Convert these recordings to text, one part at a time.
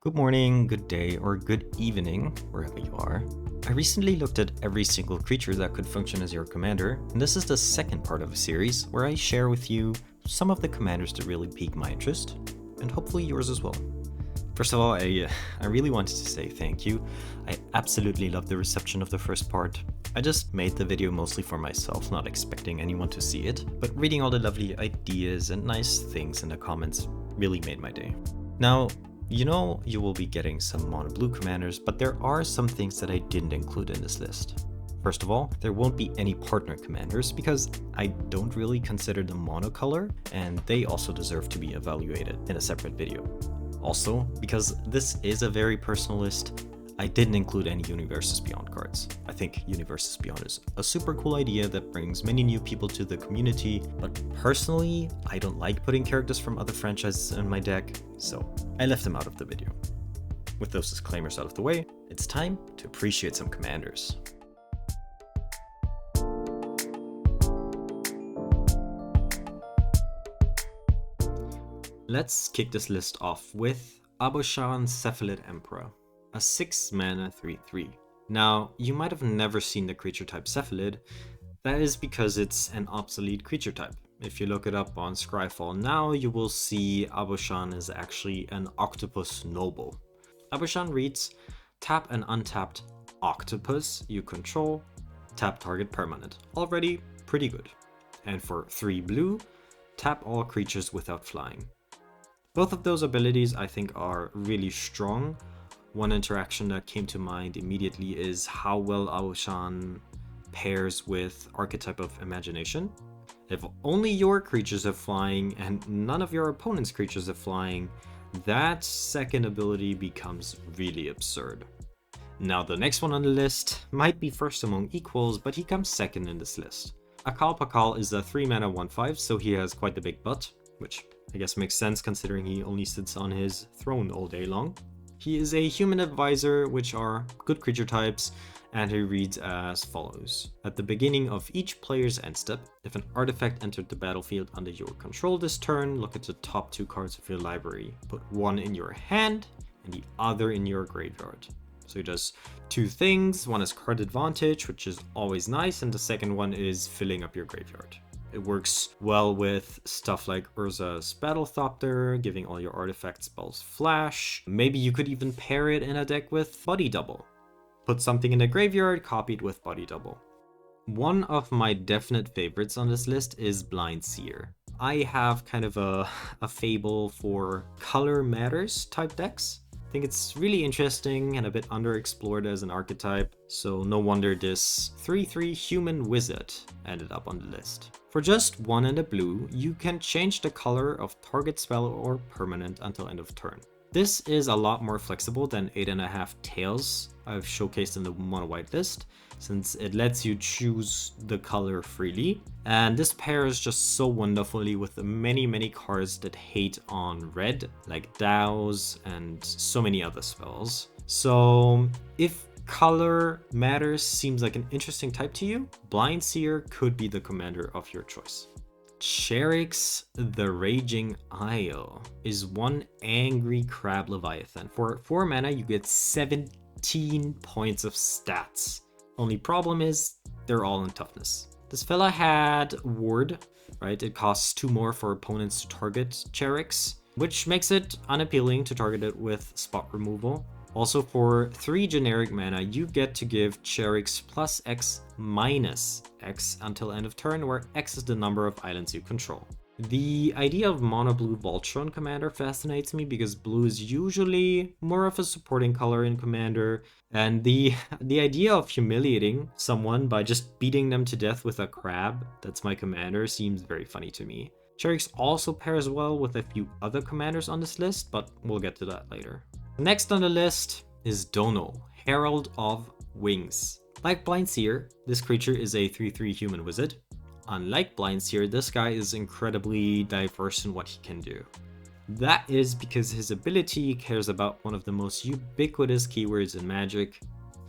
Good morning, good day, or good evening, wherever you are. I recently looked at every single creature that could function as your commander, and this is the second part of a series where I share with you some of the commanders that really pique my interest, and hopefully yours as well. First of all, I really wanted to say thank you. I absolutely loved the reception of the first part. I just made the video mostly for myself, not expecting anyone to see it, but reading all the lovely ideas and nice things in the comments really made my day. Now, you know you will be getting some mono blue commanders, but there are some things that I didn't include in this list. First of all, there won't be any partner commanders because I don't really consider them monocolor, and they also deserve to be evaluated in a separate video. Also, because this is a very personal list, I didn't include any Universes Beyond cards. I think Universes Beyond is a super cool idea that brings many new people to the community, but personally, I don't like putting characters from other franchises in my deck, so I left them out of the video. With those disclaimers out of the way, it's time to appreciate some commanders. Let's kick this list off with Aboshan Cephalid Emperor, a 6-mana 3/3. Now, you might have never seen the creature type Cephalid. That is because it's an obsolete creature type. If you look it up on Scryfall now, you will see Aboshan is actually an octopus noble. Aboshan reads, tap an untapped octopus you control, tap target permanent. Already pretty good. And for 3 blue, tap all creatures without flying. Both of those abilities I think are really strong. One interaction that came to mind immediately is how well Aboshan pairs with Archetype of Imagination. If only your creatures have flying and none of your opponent's creatures have flying, that second ability becomes really absurd. Now the next one on the list might be first among equals, but he comes second in this list. Akal Pakal is a 3-mana 1/5, so he has quite the big butt, which I guess makes sense considering he only sits on his throne all day long. He is a human advisor, which are good creature types, and he reads as follows. At the beginning of each player's end step, if an artifact entered the battlefield under your control this turn, look at the top 2 cards of your library. Put one in your hand and the other in your graveyard. So he does 2 things. One is card advantage, which is always nice, and the second one is filling up your graveyard. It works well with stuff like Urza's Fblthp, giving all your artifact spells flash. Maybe you could even pair it in a deck with Body Double. Put something in the graveyard, copy it with Body Double. One of my definite favorites on this list is Blind Seer. I have kind of a fable for color matters type decks. I think it's really interesting and a bit underexplored as an archetype, so no wonder this 3/3 human wizard ended up on the list. For just 1 and a blue, you can change the color of target spell or permanent until end of turn. This is a lot more flexible than 8.5 tails I've showcased in the mono white list, since it lets you choose the color freely. And this pairs just so wonderfully with the many cards that hate on red, like Dows and so many other spells. So if color matters seems like an interesting type to you, Blind Seer could be the commander of your choice. Charix the Raging Isle is one angry crab leviathan. For 4 mana, you get 17 points of stats. Only problem is they're all in toughness. This fella had Ward, right? It costs 2 more for opponents to target Charix, which makes it unappealing to target it with spot removal. Also, for 3 generic mana, you get to give Charix plus X minus X until end of turn, where X is the number of islands you control. The idea of mono blue Voltron commander fascinates me because blue is usually more of a supporting color in commander, and the idea of humiliating someone by just beating them to death with a crab that's my commander seems very funny to me. Charix also pairs well with a few other commanders on this list, but we'll get to that later. Next on the list is Donal, Herald of Wings. Like Blind Seer, this creature is a 3/3 human wizard. Unlike Blind Seer, this guy is incredibly diverse in what he can do. That is because his ability cares about one of the most ubiquitous keywords in Magic,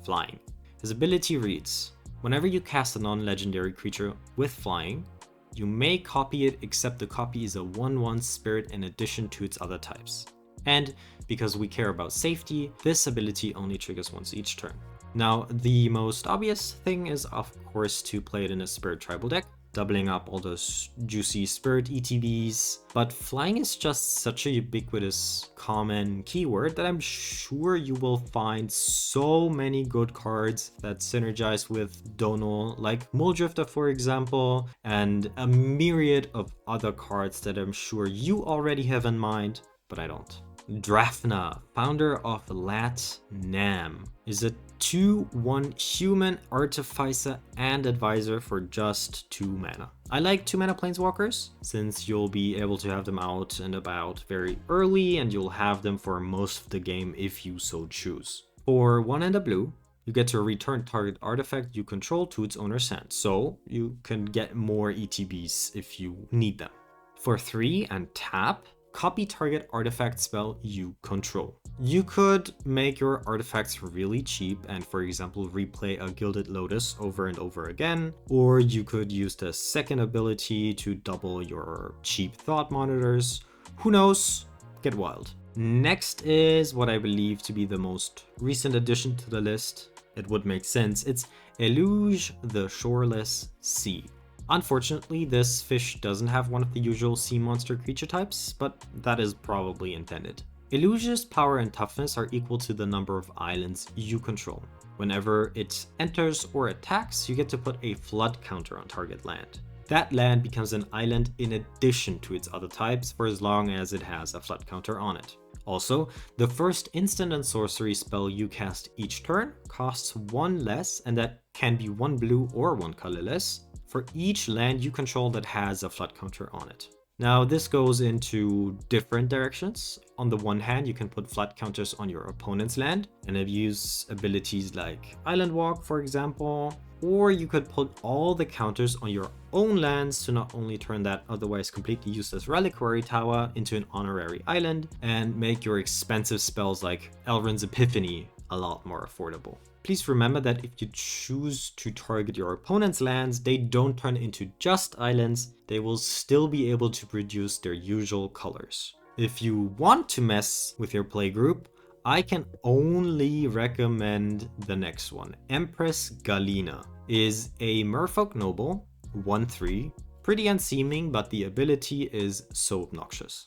flying. His ability reads, whenever you cast a non-legendary creature with flying, you may copy it except the copy is a 1/1 spirit in addition to its other types. And because we care about safety, this ability only triggers once each turn. Now, the most obvious thing is of course to play it in a Spirit Tribal deck, doubling up all those juicy Spirit ETBs, but flying is just such a ubiquitous common keyword that I'm sure you will find so many good cards that synergize with Donal, like Muldrifter for example, and a myriad of other cards that I'm sure you already have in mind, but I don't. Drafna, founder of Lat-Nam, is a 2/1 human artificer and advisor for just 2 mana. I like 2 mana planeswalkers since you'll be able to have them out and about very early and you'll have them for most of the game if you so choose. For 1 and a blue, you get to return target artifact you control to its owner's hand, so you can get more ETBs if you need them. For 3 and tap, copy target artifact spell you control. You could make your artifacts really cheap and, for example, replay a Gilded Lotus over and over again, or you could use the second ability to double your cheap thought monitors. Who knows? Get wild. Next is what I believe to be the most recent addition to the list. It would make sense. It's Eluge, the Shoreless Sea. Unfortunately, this fish doesn't have one of the usual sea monster creature types, but that is probably intended. Eluge's power and toughness are equal to the number of islands you control. Whenever it enters or attacks, you get to put a flood counter on target land. That land becomes an island in addition to its other types for as long as it has a flood counter on it. Also, the first instant and sorcery spell you cast each turn costs 1 less, and that can be 1 blue or 1 colorless, for each land you control that has a flood counter on it. Now this goes into different directions. On the one hand, you can put flood counters on your opponent's land and abuse abilities like Island Walk, for example, or you could put all the counters on your own lands to not only turn that otherwise completely useless Reliquary Tower into an honorary island and make your expensive spells like Elrond's Epiphany a lot more affordable. Please remember that if you choose to target your opponent's lands, they don't turn into just islands, they will still be able to produce their usual colors. If you want to mess with your playgroup, I can only recommend the next one. Empress Galina is a merfolk noble, 1/3, pretty unseeming, but the ability is so obnoxious.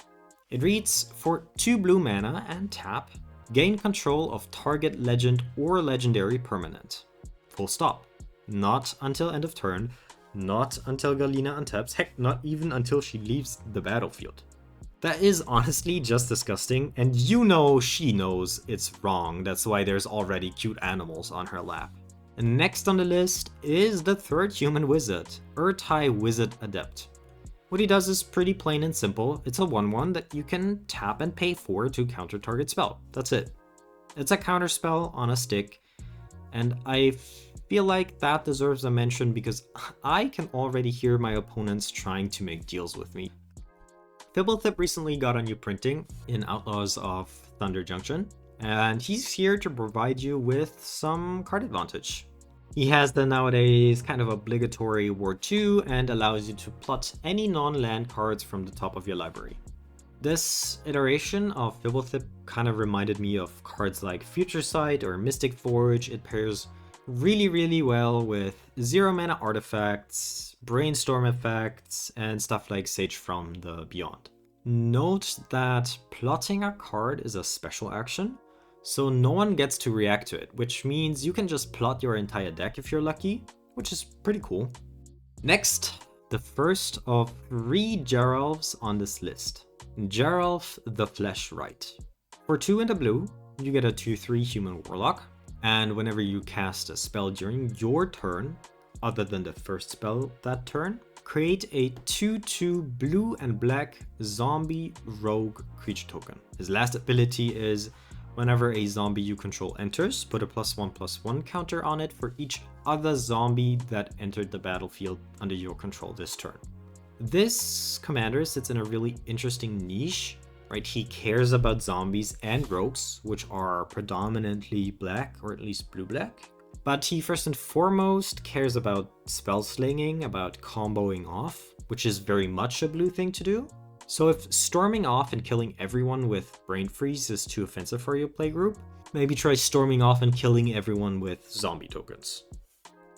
It reads, for 2 blue mana and tap, gain control of target legend or legendary permanent. Full stop. Not until end of turn, not until Galina untaps, heck, not even until she leaves the battlefield. That is honestly just disgusting, and you know she knows it's wrong, that's why there's already cute animals on her lap. And next on the list is the 3rd human wizard, Ertai Wizard Adept. What he does is pretty plain and simple. It's a 1/1 that you can tap and pay for to counter target spell. That's it. It's a counter spell on a stick, and I feel like that deserves a mention because I can already hear my opponents trying to make deals with me. Fblthp recently got a new printing in Outlaws of Thunder Junction, and he's here to provide you with some card advantage. He has the nowadays kind of obligatory Ward 2 and allows you to plot any non-land cards from the top of your library. This iteration of Fblthp kind of reminded me of cards like Future Sight or Mystic Forge. It pairs really well with 0 mana artifacts, brainstorm effects, and stuff like Sage from the Beyond. Note that plotting a card is a special action, so no one gets to react to it, which means you can just plot your entire deck if you're lucky, which is pretty cool. Next, the first of 3 Geralfs on this list, Geralf the Fleshwright. For 2 and a blue, you get a 2/3 human warlock, and whenever you cast a spell during your turn, other than the first spell that turn, create a 2/2 blue and black zombie rogue creature token. His last ability is whenever a zombie you control enters, put a +1/+1 counter on it for each other zombie that entered the battlefield under your control this turn. This commander sits in a really interesting niche, right? He cares about zombies and rogues, which are predominantly black, or at least blue-black. But he first and foremost cares about spell slinging, about comboing off, which is very much a blue thing to do. So if storming off and killing everyone with Brain Freeze is too offensive for your playgroup, maybe try storming off and killing everyone with zombie tokens.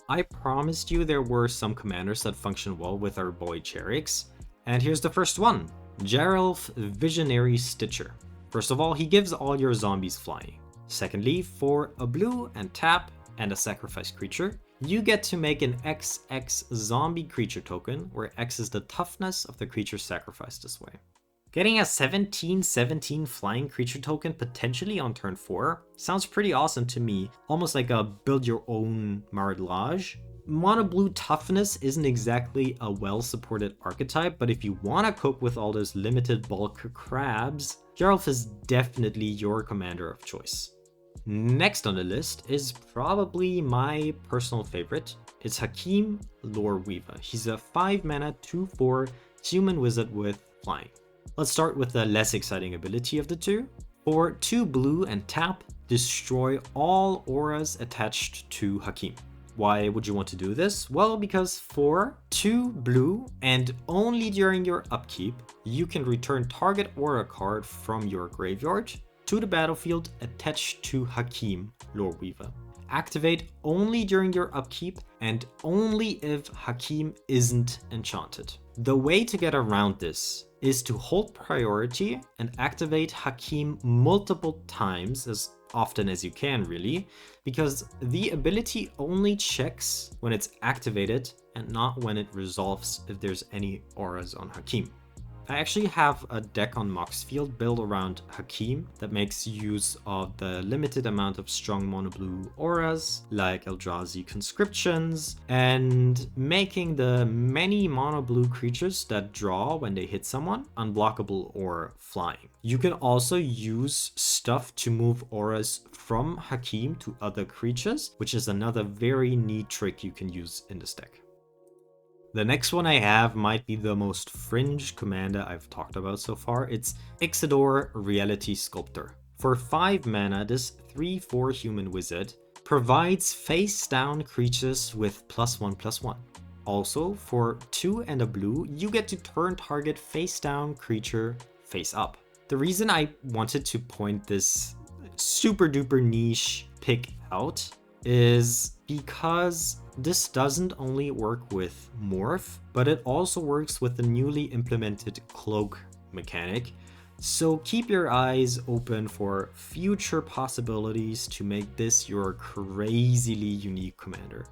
I promised you there were some commanders that function well with our boy Charix, and here's the first one, Geralf Visionary Stitcher. First of all, he gives all your zombies flying. Secondly, for a blue and tap and a sacrifice creature, you get to make an XX zombie creature token, where X is the toughness of the creature sacrificed this way. Getting a 17/17 flying creature token potentially on turn 4 sounds pretty awesome to me, almost like a build your own Maridlage. Mono blue toughness isn't exactly a well supported archetype, but if you want to cope with all those limited bulk crabs, Geralf is definitely your commander of choice. Next on the list is probably my personal favorite. It's Hakim, Loreweaver. He's a 5 mana 2/4 human wizard with flying. Let's start with the less exciting ability of the two. For 2 blue and tap, destroy all auras attached to Hakim. Why would you want to do this? Well, because for 2 blue and only during your upkeep, you can return target aura card from your graveyard to the battlefield attached to Hakim, Loreweaver. Activate only during your upkeep and only if Hakim isn't enchanted. The way to get around this is to hold priority and activate Hakim multiple times, as often as you can really, because the ability only checks when it's activated and not when it resolves if there's any auras on Hakim. I actually have a deck on Moxfield built around Hakim that makes use of the limited amount of strong mono blue auras like Eldrazi conscriptions and making the many mono blue creatures that draw when they hit someone unblockable or flying. You can also use stuff to move auras from Hakim to other creatures, which is another very neat trick you can use in this deck. The next one I have might be the most fringe commander I've talked about so far. It's Ixidor, Reality Sculptor. For 5 mana, this 3/4 human wizard provides face-down creatures with +1/+1. Also, for 2 and a blue, you get to turn target face-down creature face-up. The reason I wanted to point this super duper niche pick out is because this doesn't only work with Morph, but it also works with the newly implemented Cloak mechanic. So keep your eyes open for future possibilities to make this your crazily unique commander.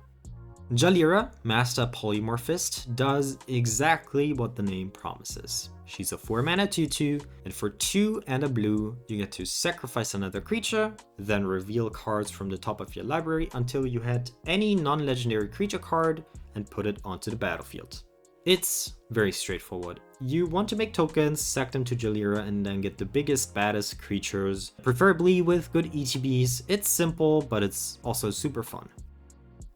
Jalira, Master Polymorphist, does exactly what the name promises. She's a 4 mana 2/2, and for 2 and a blue, you get to sacrifice another creature, then reveal cards from the top of your library until you had any non-legendary creature card and put it onto the battlefield. It's very straightforward. You want to make tokens, sack them to Jalira, and then get the biggest, baddest creatures, preferably with good ETBs. It's simple, but it's also super fun.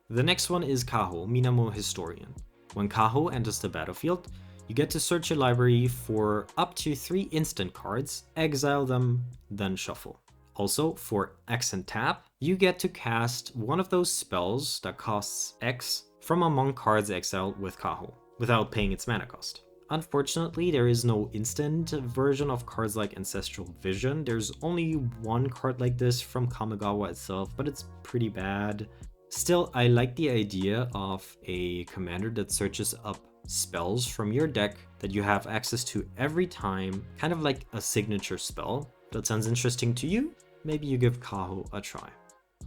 The next one is Kaho, Minamo Historian. When Kaho enters the battlefield, you get to search your library for up to 3 instant cards, exile them, then shuffle. Also, for X and tap, you get to cast one of those spells that costs X from among cards exiled with Kaho, without paying its mana cost. Unfortunately, there is no instant version of cards like Ancestral Vision. There's only one card like this from Kamigawa itself, but it's pretty bad. Still, I like the idea of a commander that searches up spells from your deck that you have access to every time, kind of like a signature spell. That sounds interesting to you? Maybe you give Kaho a try.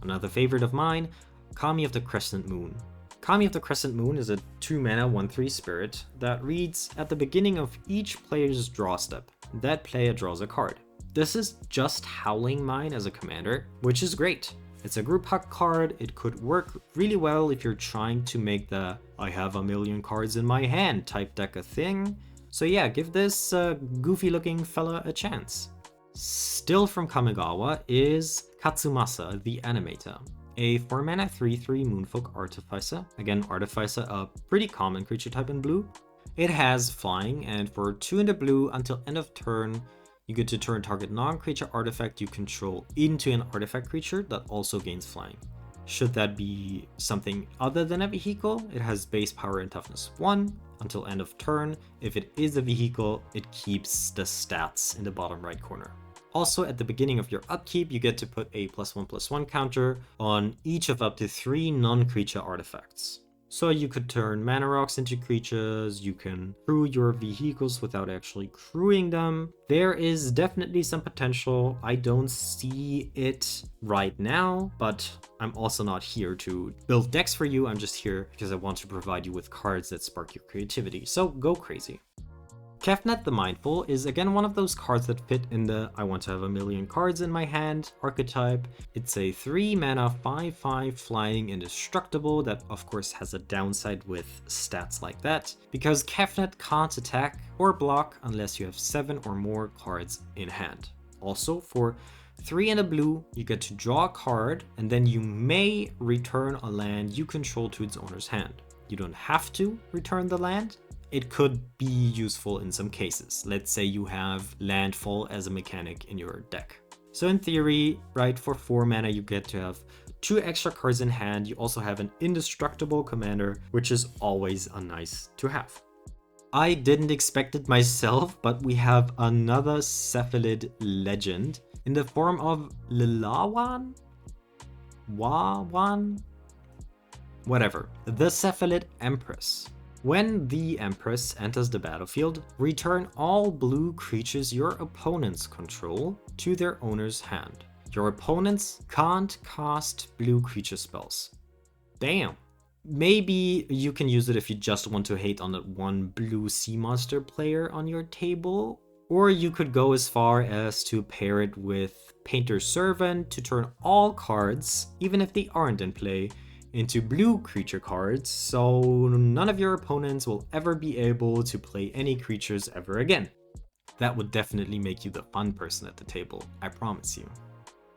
Another favorite of mine, Kami of the Crescent Moon. Kami of the Crescent Moon is a 2 mana 1/3 spirit that reads, at the beginning of each player's draw step, that player draws a card. This is just Howling Mine as a commander, which is great. It's a group hug card. It could work really well if you're trying to make the I have a million cards in my hand type deck a thing. So yeah, give this goofy looking fella a chance. Still from Kamigawa is Katsumasa the Animator, a 4 mana 3/3 Moonfolk Artificer. Again, Artificer, a pretty common creature type in blue. It has flying, and for 2 in the blue until end of turn, you get to turn target non-creature artifact you control into an artifact creature that also gains flying. Should that be something other than a vehicle, it has base power and toughness 1 until end of turn. If it is a vehicle, it keeps the stats in the bottom right corner. Also, at the beginning of your upkeep, you get to put a +1/+1 counter on each of up to 3 non-creature artifacts. So you could turn mana rocks into creatures, you can crew your vehicles without actually crewing them. There is definitely some potential. I don't see it right now, but I'm also not here to build decks for you. I'm just here because I want to provide you with cards that spark your creativity. So go crazy. Kefnet the Mindful is again one of those cards that fit in the I want to have a million cards in my hand archetype. It's a 3 mana 5/5 flying indestructible that of course has a downside with stats like that, because Kefnet can't attack or block unless you have 7 or more cards in hand. Also, for 3 and a blue, you get to draw a card and then you may return a land you control to its owner's hand. You don't have to return the land. It could be useful in some cases. Let's say you have landfall as a mechanic in your deck. So in theory, right, for 4 mana you get to have 2 extra cards in hand. You also have an indestructible commander, which is always a nice to have. I didn't expect it myself, but we have another Cephalid legend in the form of Llawan? Whatever. The Cephalid Empress. When the Empress enters the battlefield, return all blue creatures your opponents control to their owner's hand. Your opponents can't cast blue creature spells. Damn. Maybe you can use it if you just want to hate on that one blue sea monster player on your table. Or you could go as far as to pair it with Painter's Servant to turn all cards, even if they aren't in play, into blue creature cards, so none of your opponents will ever be able to play any creatures ever again. That would definitely make you the fun person at the table, I promise you.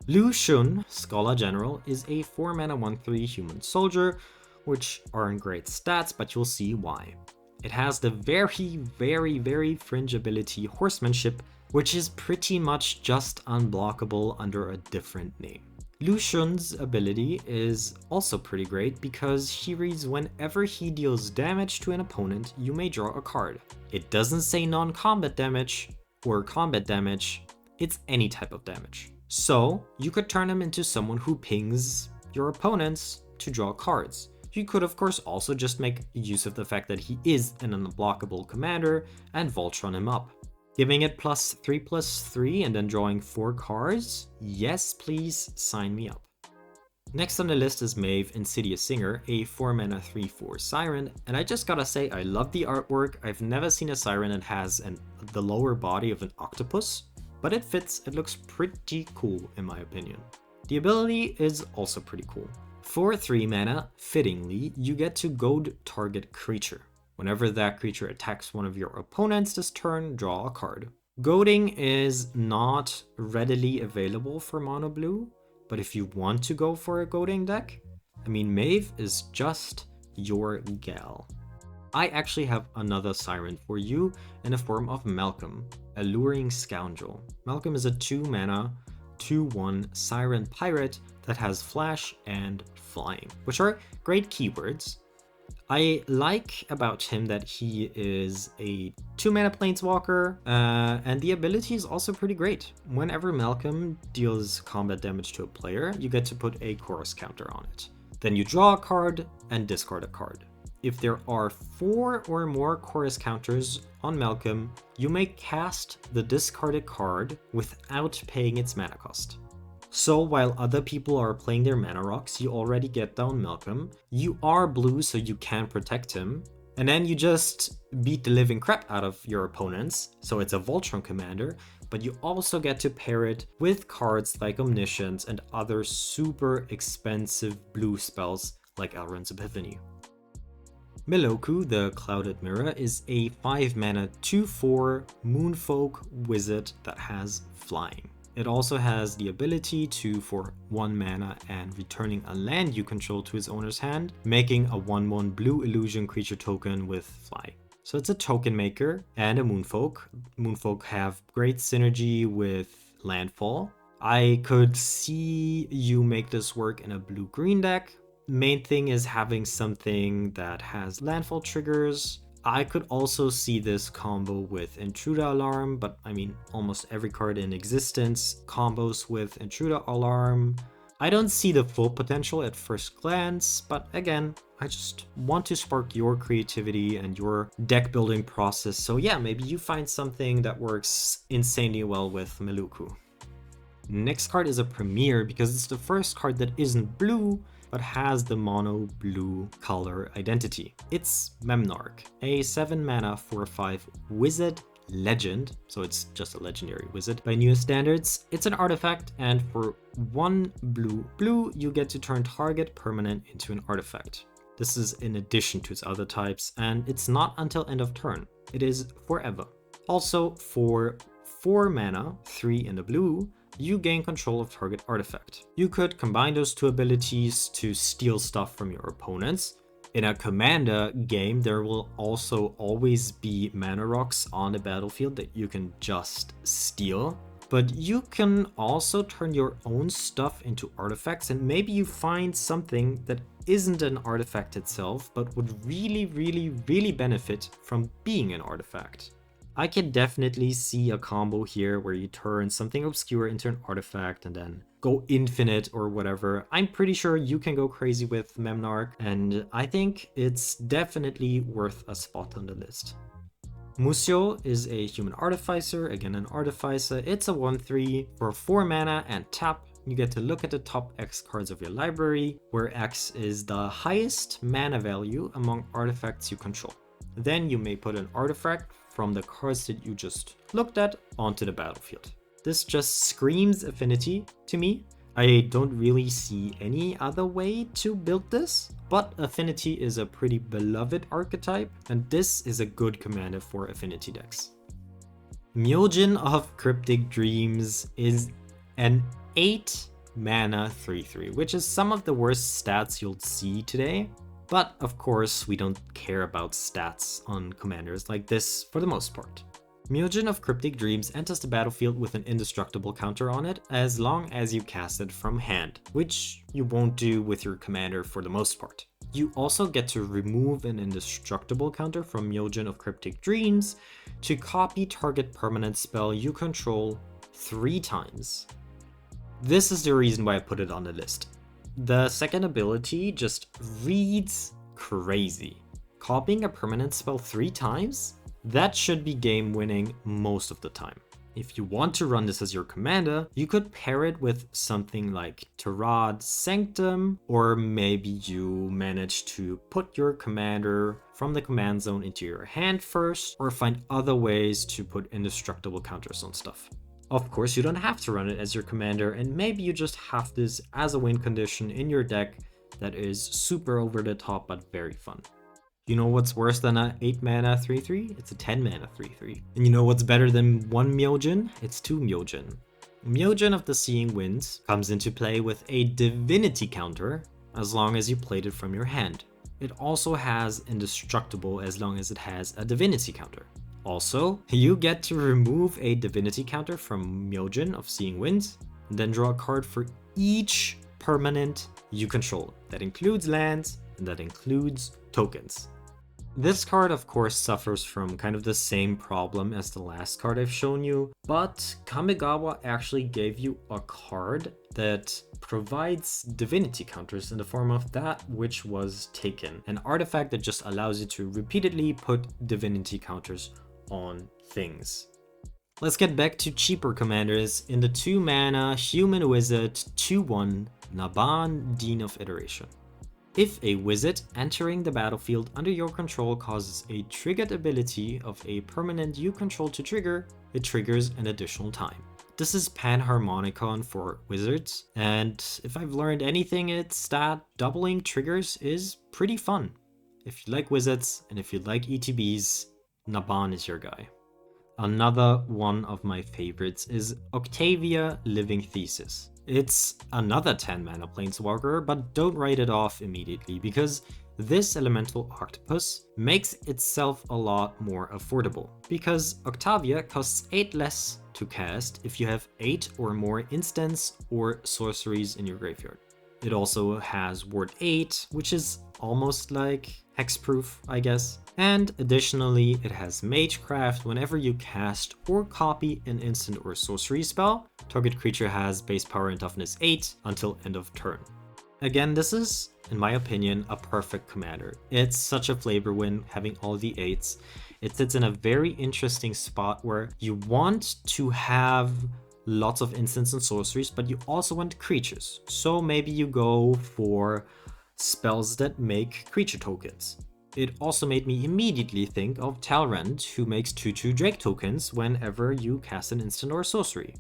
Lu Xun, Scholar General, is a 4 mana 1/3 human soldier, which aren't great stats, but you'll see why. It has the very fringe ability Horsemanship, which is pretty much just unblockable under a different name. Lu Xun's ability is also pretty great because he reads whenever he deals damage to an opponent, you may draw a card. It doesn't say non-combat damage or combat damage, it's any type of damage. So you could turn him into someone who pings your opponents to draw cards. You could of course also just make use of the fact that he is an unblockable commander and Voltron him up. Giving it +3/+3 and then drawing 4 cards? Yes, please sign me up. Next on the list is Maeve, Insidious Singer, a 4 mana 3/4 Siren, and I just gotta say I love the artwork. I've never seen a Siren that has the lower body of an octopus, but it fits, it looks pretty cool in my opinion. The ability is also pretty cool. For 3 mana, fittingly, you get to goad target creature. Whenever that creature attacks one of your opponents this turn, draw a card. Goading is not readily available for mono blue, but if you want to go for a goading deck, I mean, Maeve is just your gal. I actually have another Siren for you in the form of Malcolm, Alluring Scoundrel. Malcolm is a 2 mana 2/1 Siren Pirate that has Flash and Flying, which are great keywords. I like about him that he is a 2 mana planeswalker, and the ability is also pretty great. Whenever Malcolm deals combat damage to a player, you get to put a chorus counter on it. Then you draw a card and discard a card. If there are 4 or more chorus counters on Malcolm, you may cast the discarded card without paying its mana cost. So while other people are playing their mana rocks, you already get down Malcolm. You are blue, so you can protect him. And then you just beat the living crap out of your opponents. So it's a Voltron commander, but you also get to pair it with cards like Omniscience and other super expensive blue spells like Elrond's Epiphany. Miloku, the Clouded Mirror, is a 5 mana 2/4 Moonfolk wizard that has flying. It also has the ability to, for 1 mana and returning a land you control to its owner's hand, making a 1/1 blue illusion creature token with fly. So it's a token maker and a Moonfolk. Moonfolk have great synergy with landfall. I could see you make this work in a blue-green deck. Main thing is having something that has landfall triggers. I could also see this combo with Intruder Alarm, but I mean, almost every card in existence combos with Intruder Alarm. I don't see the full potential at first glance, but again, I just want to spark your creativity and your deck building process. So yeah, maybe you find something that works insanely well with Meluku. Next card is a Premier because it's the first card that isn't blue, but has the mono blue color identity. It's Memnarch, a 7 mana 4/5 wizard legend, so it's just a legendary wizard by newest standards. It's an artifact, and for 1 blue, you get to turn target permanent into an artifact. This is in addition to its other types, and it's not until end of turn. It is forever. Also, for 4 mana, 3 in the blue, you gain control of target artifact. You could combine those two abilities to steal stuff from your opponents. In a commander game, there will also always be mana rocks on the battlefield that you can just steal. But you can also turn your own stuff into artifacts, and maybe you find something that isn't an artifact itself, but would really benefit from being an artifact. I can definitely see a combo here where you turn something obscure into an artifact and then go infinite or whatever. I'm pretty sure you can go crazy with Memnarch, and I think it's definitely worth a spot on the list. Museo is a human artificer, again an artificer. It's a 1/3 for 4 mana and tap. You get to look at the top X cards of your library, where X is the highest mana value among artifacts you control. Then you may put an artifact from the cards that you just looked at onto the battlefield. This just screams affinity to me. I don't really see any other way to build this, but affinity is a pretty beloved archetype, and this is a good commander for affinity decks. Myojin of Cryptic Dreams is an 8 mana 3/3, which is some of the worst stats you'll see today. But of course, we don't care about stats on commanders like this for the most part. Myojin of Cryptic Dreams enters the battlefield with an indestructible counter on it as long as you cast it from hand, which you won't do with your commander for the most part. You also get to remove an indestructible counter from Myojin of Cryptic Dreams to copy target permanent spell you control 3 times. This is the reason why I put it on the list. The second ability just reads crazy. Copying a permanent spell 3 times? That should be game winning most of the time. If you want to run this as your commander, you could pair it with something like Tarad Sanctum, or maybe you manage to put your commander from the command zone into your hand first, or find other ways to put indestructible counters on stuff. Of course, you don't have to run it as your commander, and maybe you just have this as a win condition in your deck that is super over the top but very fun. You know what's worse than a 8 mana 3/3? It's a 10 mana 3/3. And you know what's better than 1 Myojin? It's 2 Myojin. Myojin of the Seeing Winds comes into play with a divinity counter as long as you played it from your hand. It also has indestructible as long as it has a divinity counter. Also, you get to remove a divinity counter from Myojin of Seeing Winds, and then draw a card for each permanent you control. That includes lands, and that includes tokens. This card, of course, suffers from kind of the same problem as the last card I've shown you, but Kamigawa actually gave you a card that provides divinity counters in the form of that which was taken. An artifact that just allows you to repeatedly put divinity counters on things. Let's get back to cheaper commanders in the 2 mana human wizard 2/1 Naban, Dean of Iteration. If a wizard entering the battlefield under your control causes a triggered ability of a permanent you control to trigger, it triggers an additional time. This is Panharmonicon for wizards, and if I've learned anything, it's that doubling triggers is pretty fun. If you like wizards and if you like ETBs, Naban is your guy. Another one of my favorites is Octavia Living Thesis. It's another 10 mana planeswalker, but don't write it off immediately because this elemental octopus makes itself a lot more affordable, because Octavia costs 8 less to cast if you have 8 or more instants or sorceries in your graveyard. It also has Ward 8, which is almost like hexproof, I guess. And additionally, it has Magecraft. Whenever you cast or copy an instant or sorcery spell, target creature has base power and toughness 8 until end of turn. Again, this is, in my opinion, a perfect commander. It's such a flavor win having all the 8s. It sits in a very interesting spot where you want to have lots of instants and sorceries, but you also want creatures. So maybe you go for spells that make creature tokens. It also made me immediately think of Talrand, who makes 2/2 Drake tokens whenever you cast an instant or sorcery.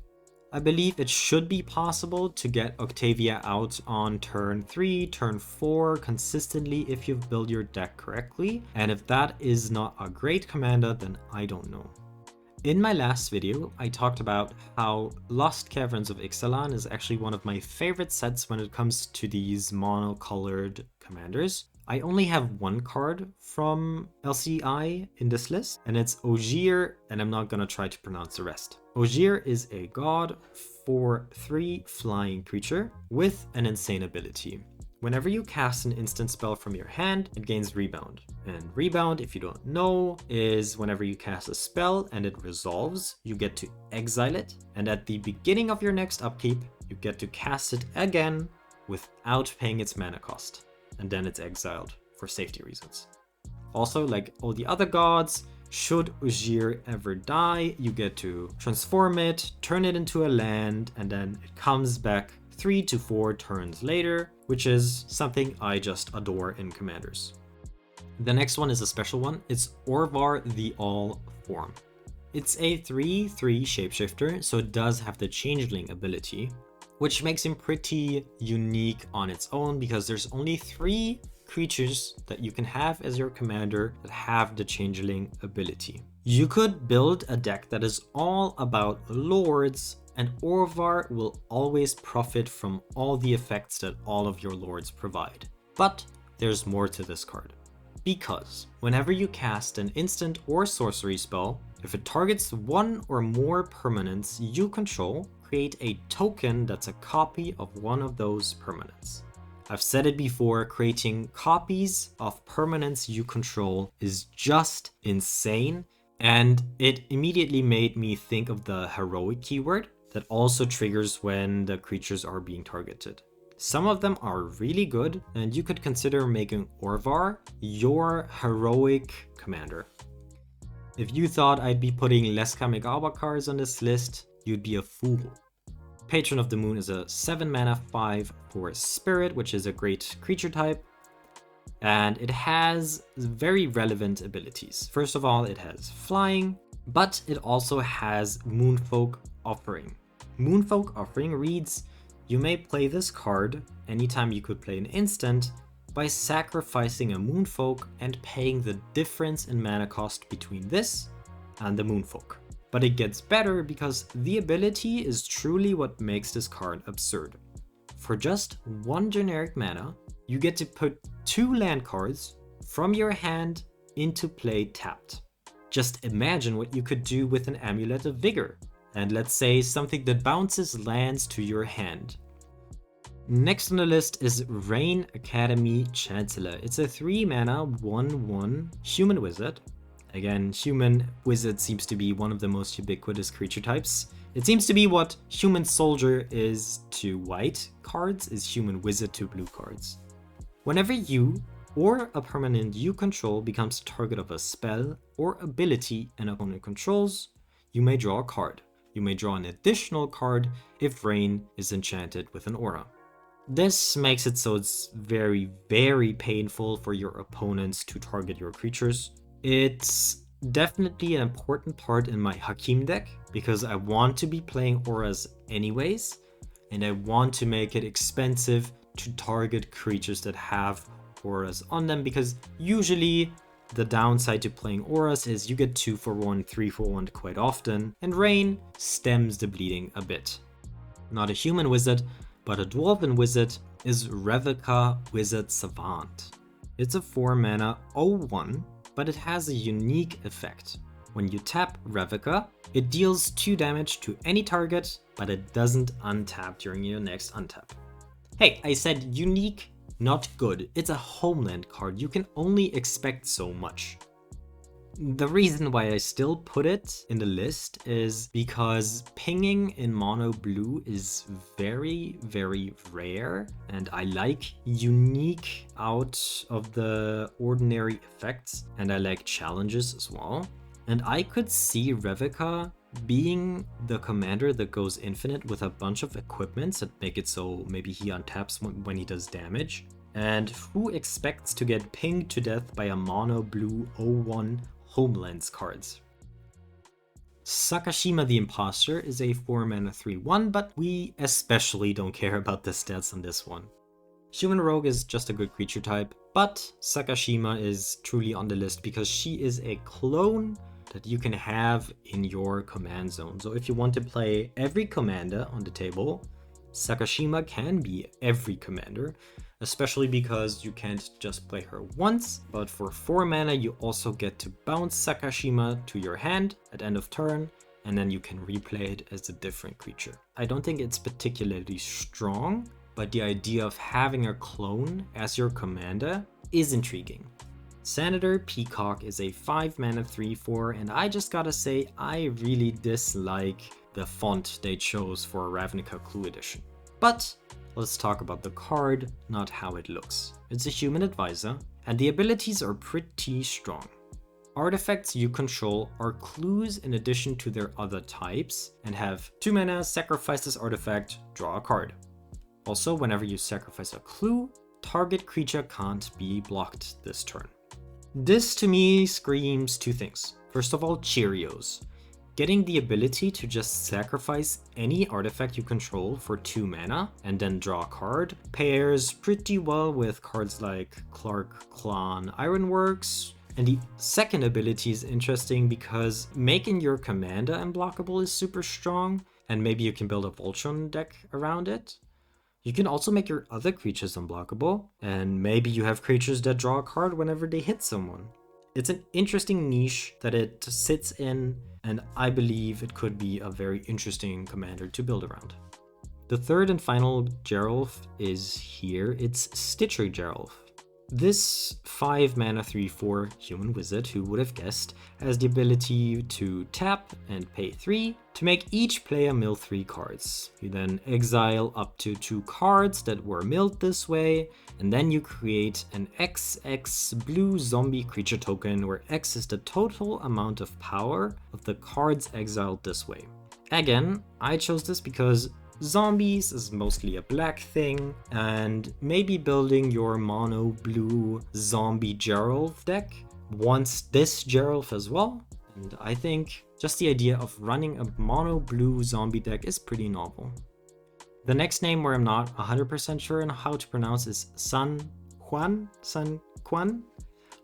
I believe it should be possible to get Octavia out on turn 3, turn 4 consistently if you've built your deck correctly, and if that is not a great commander, then I don't know. In my last video, I talked about how Lost Caverns of Ixalan is actually one of my favorite sets when it comes to these mono-colored commanders. I only have one card from LCI in this list, and it's Ogier, and I'm not gonna try to pronounce the rest. Ogier is a god for 3 flying creature with an insane ability. Whenever you cast an instant spell from your hand, it gains Rebound. And Rebound, if you don't know, is whenever you cast a spell and it resolves, you get to exile it, and at the beginning of your next upkeep, you get to cast it again without paying its mana cost. And then it's exiled for safety reasons. Also, like all the other gods, should Ogier ever die, you get to transform it, turn it into a land, and then it comes back 3 to 4 turns later, which is something I just adore in commanders. The next one is a special one. It's Orvar the All-Form. It's a 3/3 shapeshifter, so it does have the Changeling ability, which makes him pretty unique on its own because there's only 3 creatures that you can have as your commander that have the Changeling ability. You could build a deck that is all about lords, and Orvar will always profit from all the effects that all of your lords provide. But there's more to this card. Because whenever you cast an instant or sorcery spell, if it targets 1 or more permanents you control, create a token that's a copy of one of those permanents. I've said it before, creating copies of permanents you control is just insane, and it immediately made me think of the heroic keyword that also triggers when the creatures are being targeted. Some of them are really good, and you could consider making Orvar your heroic commander. If you thought I'd be putting less Kamigawa cards on this list, you'd be a fool. Patron of the Moon is a 7 mana 5 for Spirit, which is a great creature type, and it has very relevant abilities. First of all, it has flying, but it also has Moonfolk Offering. Moonfolk Offering reads, you may play this card anytime you could play an instant by sacrificing a Moonfolk and paying the difference in mana cost between this and the Moonfolk. But it gets better because the ability is truly what makes this card absurd. For just 1 generic mana, you get to put 2 land cards from your hand into play tapped. Just imagine what you could do with an Amulet of Vigor, and let's say something that bounces lands to your hand. Next on the list is Rain Academy Chancellor. It's a 3 mana 1/1 human wizard. Again, human wizard seems to be one of the most ubiquitous creature types. It seems to be what human soldier is to white cards, is human wizard to blue cards. Whenever you or a permanent you control becomes the target of a spell or ability an opponent controls, you may draw a card. You may draw an additional card if Rain is enchanted with an aura. This makes it so it's very, very painful for your opponents to target your creatures. It's definitely an important part in my Hakim deck because I want to be playing auras anyways, and I want to make it expensive to target creatures that have auras on them, because usually the downside to playing auras is you get 2-for-1, 3-for-1 quite often, and Rain stems the bleeding a bit. Not a human wizard, but a dwarven wizard is Revika Wizard Savant. It's a 4 mana 0/1, but it has a unique effect. When you tap Revoca, it deals 2 damage to any target, but it doesn't untap during your next untap. Hey, I said unique, not good. It's a homeland card. You can only expect so much. The reason why I still put it in the list is because pinging in mono blue is very, very rare, and I like unique out of the ordinary effects, and I like challenges as well. And I could see Revoca being the commander that goes infinite with a bunch of equipments that make it so maybe he untaps when he does damage. And who expects to get pinged to death by a mono blue 0/1 Homelands cards? Sakashima the Imposter is a 4 mana 3/1, but we especially don't care about the stats on this one. Human Rogue is just a good creature type, but Sakashima is truly on the list because she is a clone that you can have in your command zone. So if you want to play every commander on the table, Sakashima can be every commander, especially because you can't just play her once, but for 4 mana you also get to bounce Sakashima to your hand at end of turn, and then you can replay it as a different creature. I don't think it's particularly strong, but the idea of having a clone as your commander is intriguing. Senator Peacock is a 5 mana 3/4, and I just gotta say I really dislike the font they chose for Ravnica Clue Edition. But let's talk about the card, not how it looks. It's a human advisor, and the abilities are pretty strong. Artifacts you control are clues in addition to their other types, and have 2 mana, sacrifice this artifact, draw a card. Also, whenever you sacrifice a clue, target creature can't be blocked this turn. This to me screams 2 things. First of all, Cheerios. Getting the ability to just sacrifice any artifact you control for 2 mana and then draw a card pairs pretty well with cards like Clark Clan Ironworks. And the second ability is interesting because making your commander unblockable is super strong, and maybe you can build a Voltron deck around it. You can also make your other creatures unblockable, and maybe you have creatures that draw a card whenever they hit someone. It's an interesting niche that it sits in, and I believe it could be a very interesting commander to build around. The third and final Geralf is here. It's Stitcher Geralf. This 5 mana 3/4 human wizard, who would have guessed, has the ability to tap and pay 3 to make each player mill 3 cards. You then exile up to 2 cards that were milled this way, and then you create an XX blue zombie creature token where X is the total amount of power of the cards exiled this way. Again, I chose this because zombies is mostly a black thing, and maybe building your mono blue zombie Geralf deck wants this Geralf as well, and I think just the idea of running a mono blue zombie deck is pretty novel. The next name where I'm not 100% sure on how to pronounce is Sun Quan,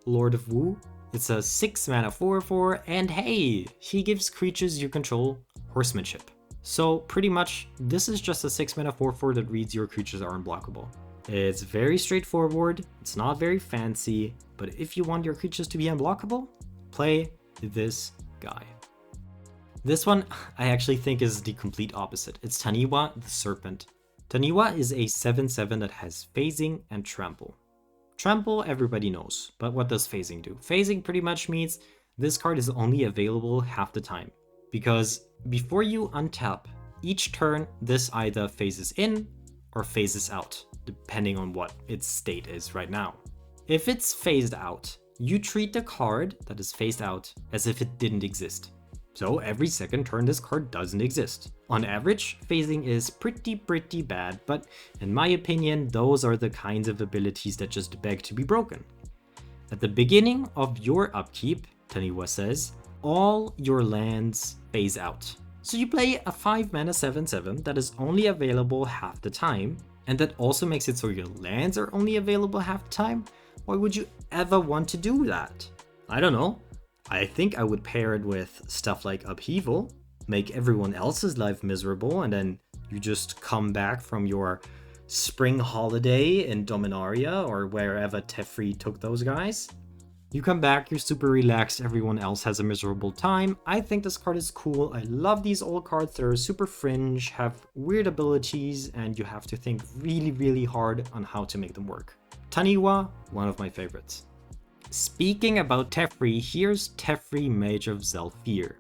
Lord of Wu. It's a 6 mana 4/4, and hey, he gives creatures you control horsemanship. So pretty much, this is just a 6 mana 4/4 that reads your creatures are unblockable. It's very straightforward, it's not very fancy, but if you want your creatures to be unblockable, play this guy. This one I actually think is the complete opposite. It's Taniwa the Serpent. Taniwa is a 7/7 that has phasing and trample. Trample everybody knows, but what does phasing do? Phasing pretty much means this card is only available half the time, because before you untap, each turn this either phases in or phases out, depending on what its state is right now. If it's phased out, you treat the card that is phased out as if it didn't exist. So every second turn this card doesn't exist. On average, phasing is pretty bad, but in my opinion, those are the kinds of abilities that just beg to be broken. At the beginning of your upkeep, Taniwa says, all your lands phase out. So you play a 5 mana 7/7 that is only available half the time, and that also makes it so your lands are only available half the time. Why would you ever want to do that? I don't know. I think I would pair it with stuff like Upheaval, make everyone else's life miserable, and then you just come back from your Spring Holiday in Dominaria or wherever Teferi took those guys. You come back, you're super relaxed, everyone else has a miserable time. I think this card is cool. I love these old cards that are super fringe, have weird abilities, and you have to think really, really hard on how to make them work. Taniwa, one of my favorites. Speaking about Teferi, here's Teferi, Mage of Zhalfir.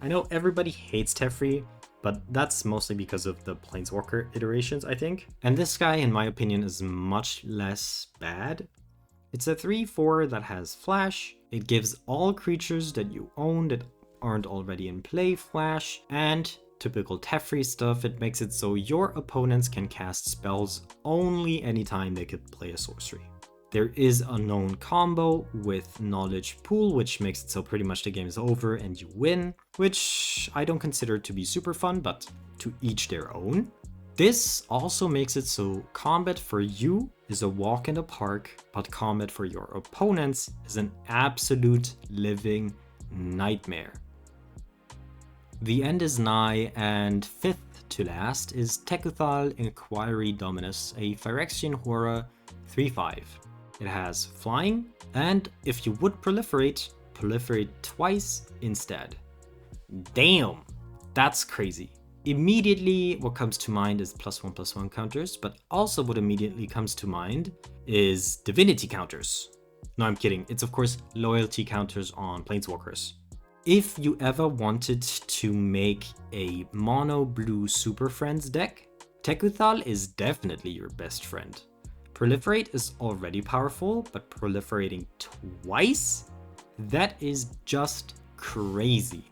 I know everybody hates Teferi, but that's mostly because of the Planeswalker iterations, I think. And this guy, in my opinion, is much less bad. It's a 3/4 that has flash. It gives all creatures that you own that aren't already in play flash, and typical Teferi stuff, it makes it so your opponents can cast spells only anytime they could play a sorcery. There is a known combo with Knowledge Pool, which makes it so pretty much the game is over and you win, which I don't consider to be super fun, but to each their own. This also makes it so combat for you is a walk in the park, but combat for your opponents is an absolute living nightmare. The end is nigh, and fifth to last is Tekuthal Inquiry Dominus, a Phyrexian Horror 3/5. It has flying, and if you would proliferate twice instead. Damn, that's crazy. Immediately what comes to mind is +1/+1 counters, but also what immediately comes to mind is divinity counters. No, I'm kidding. It's of course loyalty counters on Planeswalkers. If you ever wanted to make a mono blue Super Friends deck, Tekuthal is definitely your best friend. Proliferate is already powerful, but proliferating twice? That is just crazy.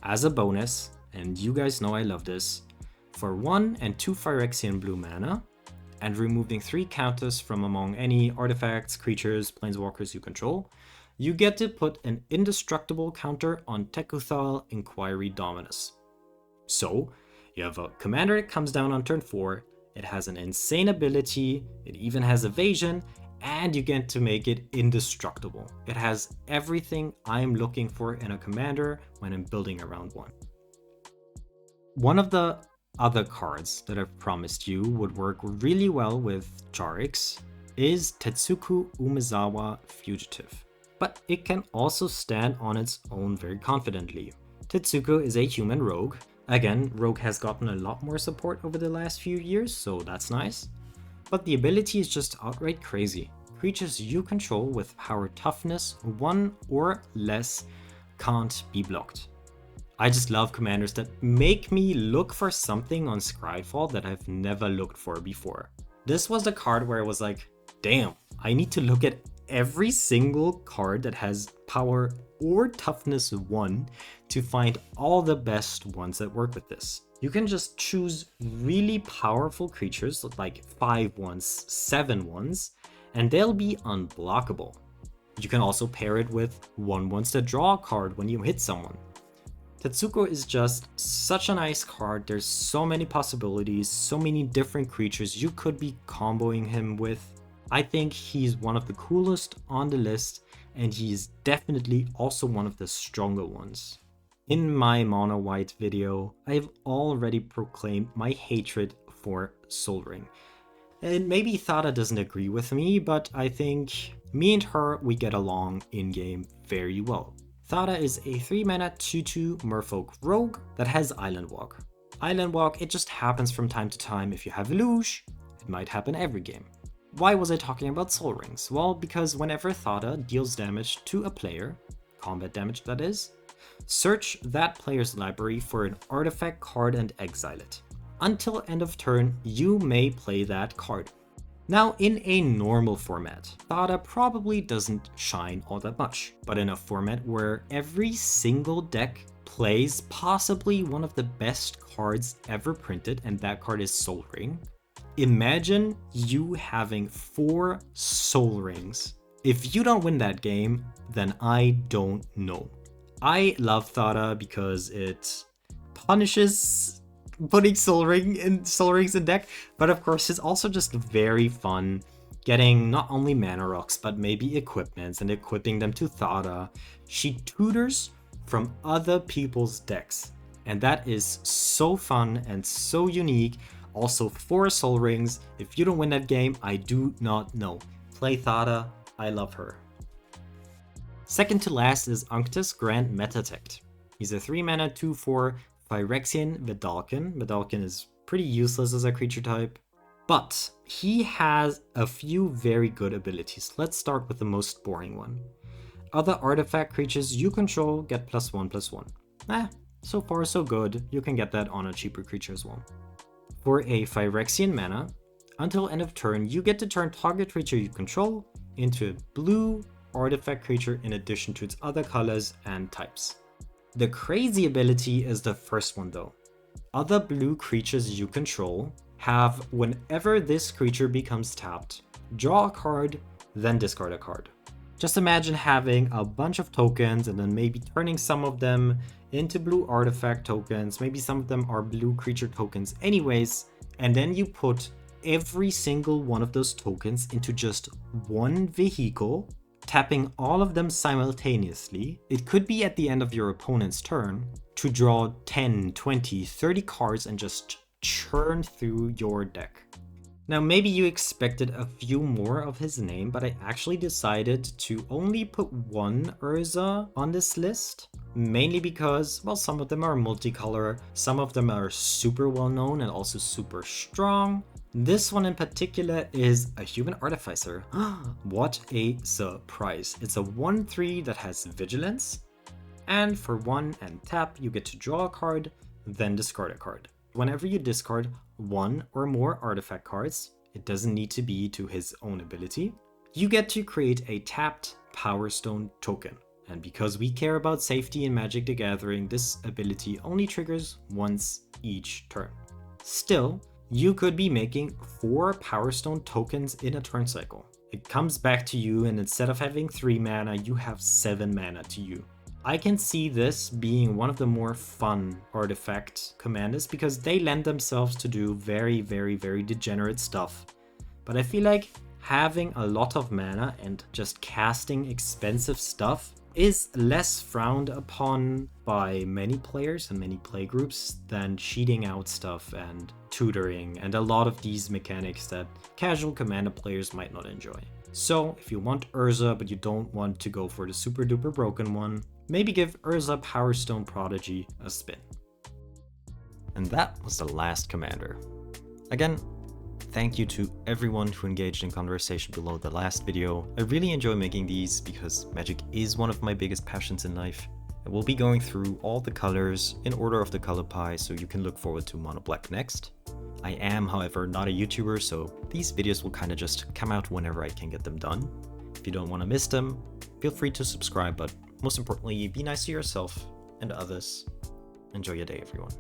As a bonus, and you guys know I love this, for 1 and 2 Phyrexian blue mana, and removing 3 counters from among any artifacts, creatures, planeswalkers you control, you get to put an indestructible counter on Tekuthal Inquiry Dominus. So, you have a commander that comes down on turn 4, it has an insane ability, it even has evasion, and you get to make it indestructible. It has everything I'm looking for in a commander when I'm building around 1. One of the other cards that I've promised you would work really well with Charix is Tetsuku Umezawa Fugitive, but it can also stand on its own very confidently. Tetsuku is a human rogue. Again, rogue has gotten a lot more support over the last few years, so that's nice. But the ability is just outright crazy. Creatures you control with power toughness 1 or less can't be blocked. I just love commanders that make me look for something on Scryfall that I've never looked for before. This was the card where I was like, damn, I need to look at every single card that has power or toughness 1 to find all the best ones that work with this. You can just choose really powerful creatures like 5/1s, 7/1s, and they'll be unblockable. You can also pair it with 1/1s that draw a card when you hit someone. Tetsuko is just such a nice card. There's so many possibilities, so many different creatures you could be comboing him with. I think he's one of the coolest on the list, and he's definitely also one of the stronger ones. In my mono white video, I've already proclaimed my hatred for Sol Ring. And maybe Thada doesn't agree with me, but I think me and her, we get along in-game very well. Thada is a 3-mana 2/2 Merfolk Rogue that has Island Walk. Island Walk, it just happens from time to time if you have Eluge. It might happen every game. Why was I talking about Sol Rings? Well, because whenever Thada deals damage to a player, combat damage that is, search that player's library for an artifact card and exile it. Until end of turn, you may play that card. Now, in a normal format, Thada probably doesn't shine all that much, but in a format where every single deck plays possibly one of the best cards ever printed, and that card is Sol Ring, imagine you having 4 Sol Rings. If you don't win that game, then I don't know. I love Thada because it punishes putting Sol Rings in deck, but of course it's also just very fun getting not only mana rocks, but maybe equipments and equipping them to Thada. She tutors from other people's decks, and that is so fun and so unique. Also 4 soul rings. If you don't win that game, I do not know. Play Thada, I love her. Second to last is Unctus Grand Metatect. He's a 3 mana 2/4 Phyrexian Vedalken. Vedalken is pretty useless as a creature type, but he has a few very good abilities. Let's start with the most boring one. Other artifact creatures you control get +1/+1. So far so good. You can get that on a cheaper creature as well. For a Phyrexian mana, until end of turn, you get to turn target creature you control into a blue artifact creature in addition to its other colors and types. The crazy ability is the first one though. Other blue creatures you control have, whenever this creature becomes tapped, draw a card, then discard a card. Just imagine having a bunch of tokens and then maybe turning some of them into blue artifact tokens. Maybe some of them are blue creature tokens anyways, and then you put every single one of those tokens into just one vehicle, tapping all of them simultaneously. It could be at the end of your opponent's turn to draw 10, 20, 30 cards and just churn through your deck. Now maybe you expected a few more of his name, but I actually decided to only put one Urza on this list. Mainly because, well, some of them are multicolor, some of them are super well known and also super strong. This one in particular is a human artificer. What a surprise. It's a 1/3 that has vigilance, and for 1 and tap you get to draw a card, then discard a card. Whenever you discard 1 or more artifact cards, it doesn't need to be to his own ability, you get to create a tapped Power Stone token. And because we care about safety in Magic the Gathering, this ability only triggers once each turn. Still, you could be making 4 Power Stone tokens in a turn cycle. It comes back to you, and instead of having 3 mana, you have 7 mana to you. I can see this being one of the more fun artifact commanders because they lend themselves to do very, very, very degenerate stuff. But I feel like having a lot of mana and just casting expensive stuff is less frowned upon by many players and many playgroups than cheating out stuff and tutoring and a lot of these mechanics that casual commander players might not enjoy. So if you want Urza but you don't want to go for the super duper broken one, maybe give Urza Power Stone Prodigy a spin. And that was the last commander. Again, thank you to everyone who engaged in conversation below the last video. I really enjoy making these because Magic is one of my biggest passions in life. And we'll be going through all the colors in order of the color pie, so you can look forward to Mono Black next. I am, however, not a YouTuber, so these videos will kind of just come out whenever I can get them done. If you don't want to miss them, feel free to subscribe, but most importantly, be nice to yourself and others. Enjoy your day, everyone.